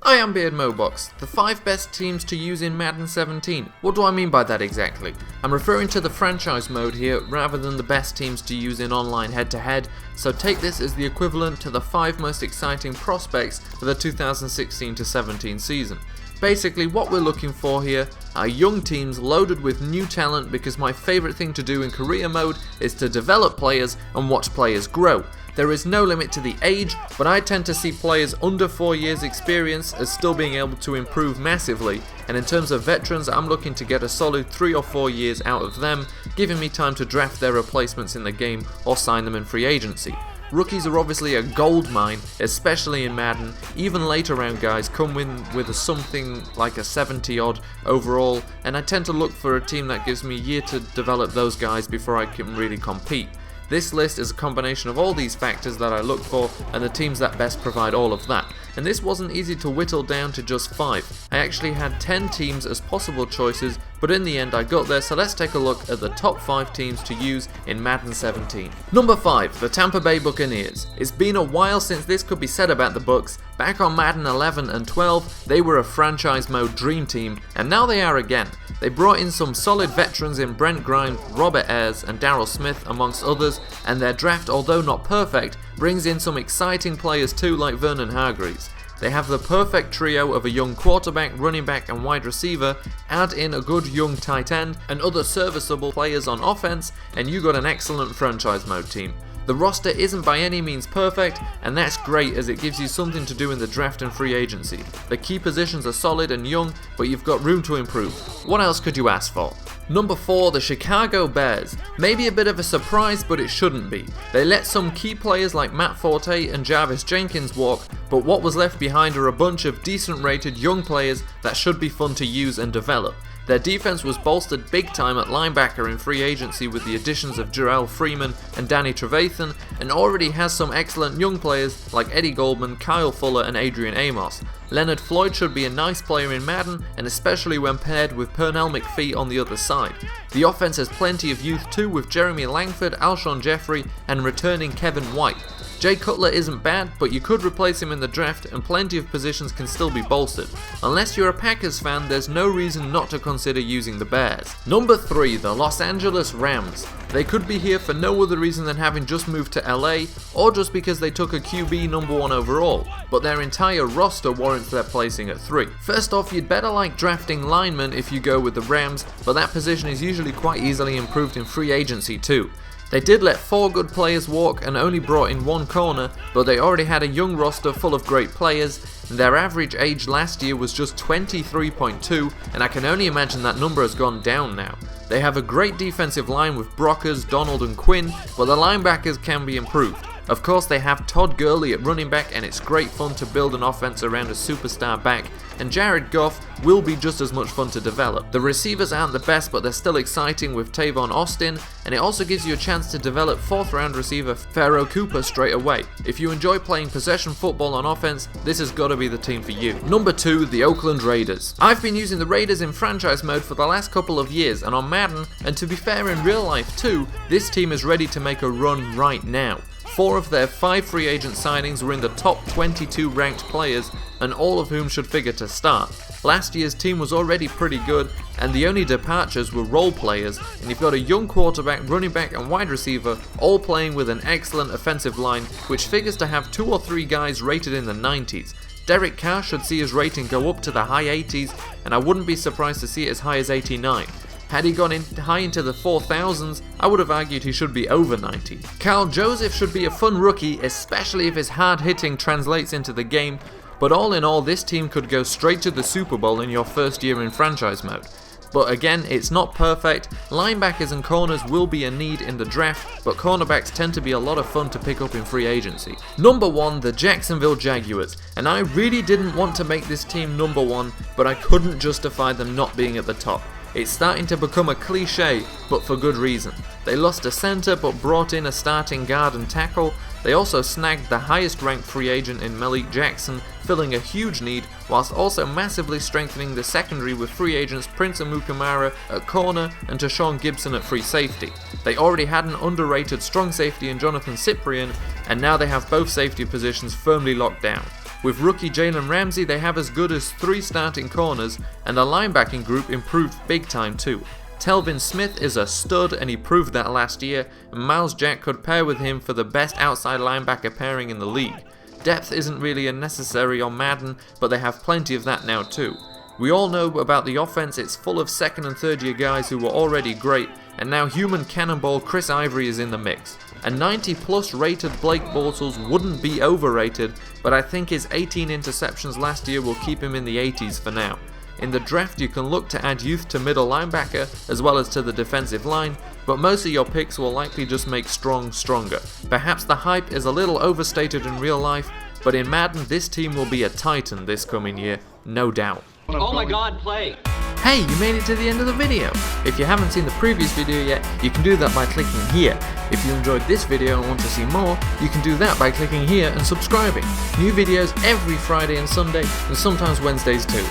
I am Beardmohbox, the 5 best teams to use in Madden 17. What do I mean by that exactly? I'm referring to the franchise mode here rather than the best teams to use in online head-to-head, so take this as the equivalent to the 5 most exciting prospects for the 2016-17 season. Basically, what we're looking for here are young teams loaded with new talent, because my favourite thing to do in career mode is to develop players and watch players grow. There is no limit to the age, but I tend to see players under 4 years experience as still being able to improve massively, and in terms of veterans, I'm looking to get a solid 3 or 4 years out of them, giving me time to draft their replacements in the game or sign them in free agency. Rookies are obviously a gold mine, especially in Madden. Even later round guys come in with something like a 70 odd overall, and I tend to look for a team that gives me a year to develop those guys before I can really compete. This list is a combination of all these factors that I look for and the teams that best provide all of that. And this wasn't easy to whittle down to just 5. I actually had 10 teams as possible choices, but in the end I got there, so let's take a look at the top 5 teams to use in Madden 17. Number 5, the Tampa Bay Buccaneers. It's been a while since this could be said about the Bucs. Back on Madden 11 and 12, they were a franchise mode dream team, and now they are again. They brought in some solid veterans in Brent Grimes, Robert Ayers and Darryl Smith amongst others, and their draft, although not perfect, brings in some exciting players too, like Vernon Hargreaves. They have the perfect trio of a young quarterback, running back and wide receiver, add in a good young tight end and other serviceable players on offense, and you got an excellent franchise mode team. The roster isn't by any means perfect, and that's great as it gives you something to do in the draft and free agency. The key positions are solid and young, but you've got room to improve. What else could you ask for? Number 4, the Chicago Bears. Maybe a bit of a surprise, but it shouldn't be. They let some key players like Matt Forte and Jarvis Jenkins walk, but what was left behind are a bunch of decent rated young players that should be fun to use and develop. Their defense was bolstered big time at linebacker in free agency with the additions of Jarrell Freeman and Danny Trevathan, and already has some excellent young players like Eddie Goldman, Kyle Fuller and Adrian Amos. Leonard Floyd should be a nice player in Madden, and especially when paired with Pernell McPhee on the other side. The offense has plenty of youth too, with Jeremy Langford, Alshon Jeffrey and returning Kevin White. Jay Cutler isn't bad, but you could replace him in the draft and plenty of positions can still be bolstered. Unless you're a Packers fan, there's no reason not to consider using the Bears. Number 3, the Los Angeles Rams. They could be here for no other reason than having just moved to LA, or just because they took a QB number 1 overall, but their entire roster warrants their placing at 3. First off, you'd better like drafting linemen if you go with the Rams, but that position is usually quite easily improved in free agency too. They did let 4 good players walk and only brought in 1 corner, but they already had a young roster full of great players. Their average age last year was just 23.2, and I can only imagine that number has gone down now. They have a great defensive line with Brockers, Donald and Quinn, but the linebackers can be improved. Of course, they have Todd Gurley at running back, and it's great fun to build an offense around a superstar back, and Jared Goff will be just as much fun to develop. The receivers aren't the best, but they're still exciting with Tavon Austin, and it also gives you a chance to develop 4th round receiver Pharaoh Cooper straight away. If you enjoy playing possession football on offense, this has got to be the team for you. Number 2, the Oakland Raiders. I've been using the Raiders in franchise mode for the last couple of years and on Madden, and to be fair in real life too, this team is ready to make a run right now. 4 of their 5 free agent signings were in the top 22 ranked players, and all of whom should figure to start. Last year's team was already pretty good, and the only departures were role players, and you've got a young quarterback, running back and wide receiver all playing with an excellent offensive line, which figures to have 2 or 3 guys rated in the 90s. Derek Carr should see his rating go up to the high 80s, and I wouldn't be surprised to see it as high as 89. Had he gone high into the 4000s, I would have argued he should be over 90. Kyle Joseph should be a fun rookie, especially if his hard hitting translates into the game, but all in all, this team could go straight to the Super Bowl in your first year in franchise mode. But again, it's not perfect. Linebackers and corners will be a need in the draft, but cornerbacks tend to be a lot of fun to pick up in free agency. Number 1, the Jacksonville Jaguars, and I really didn't want to make this team number 1, but I couldn't justify them not being at the top. It's starting to become a cliche, but for good reason. They lost a center but brought in a starting guard and tackle. They also snagged the highest ranked free agent in Malik Jackson, filling a huge need, whilst also massively strengthening the secondary with free agents Prince Amukamara at corner and Tashawn Gibson at free safety. They already had an underrated strong safety in Jonathan Cyprien, and now they have both safety positions firmly locked down. With rookie Jalen Ramsey, they have as good as 3 starting corners, and the linebacking group improved big time too. Telvin Smith is a stud, and he proved that last year, and Miles Jack could pair with him for the best outside linebacker pairing in the league. Depth isn't really a necessary on Madden, but they have plenty of that now too. We all know about the offense, it's full of second and third year guys who were already great, and now human cannonball Chris Ivory is in the mix. A 90 plus rated Blake Bortles wouldn't be overrated, but I think his 18 interceptions last year will keep him in the 80s for now. In the draft you can look to add youth to middle linebacker as well as to the defensive line, but most of your picks will likely just make strong stronger. Perhaps the hype is a little overstated in real life, but in Madden this team will be a titan this coming year, no doubt. Oh my god, play! Hey, you made it to the end of the video! If you haven't seen the previous video yet, you can do that by clicking here. If you enjoyed this video and want to see more, you can do that by clicking here and subscribing. New videos every Friday and Sunday, and sometimes Wednesdays too.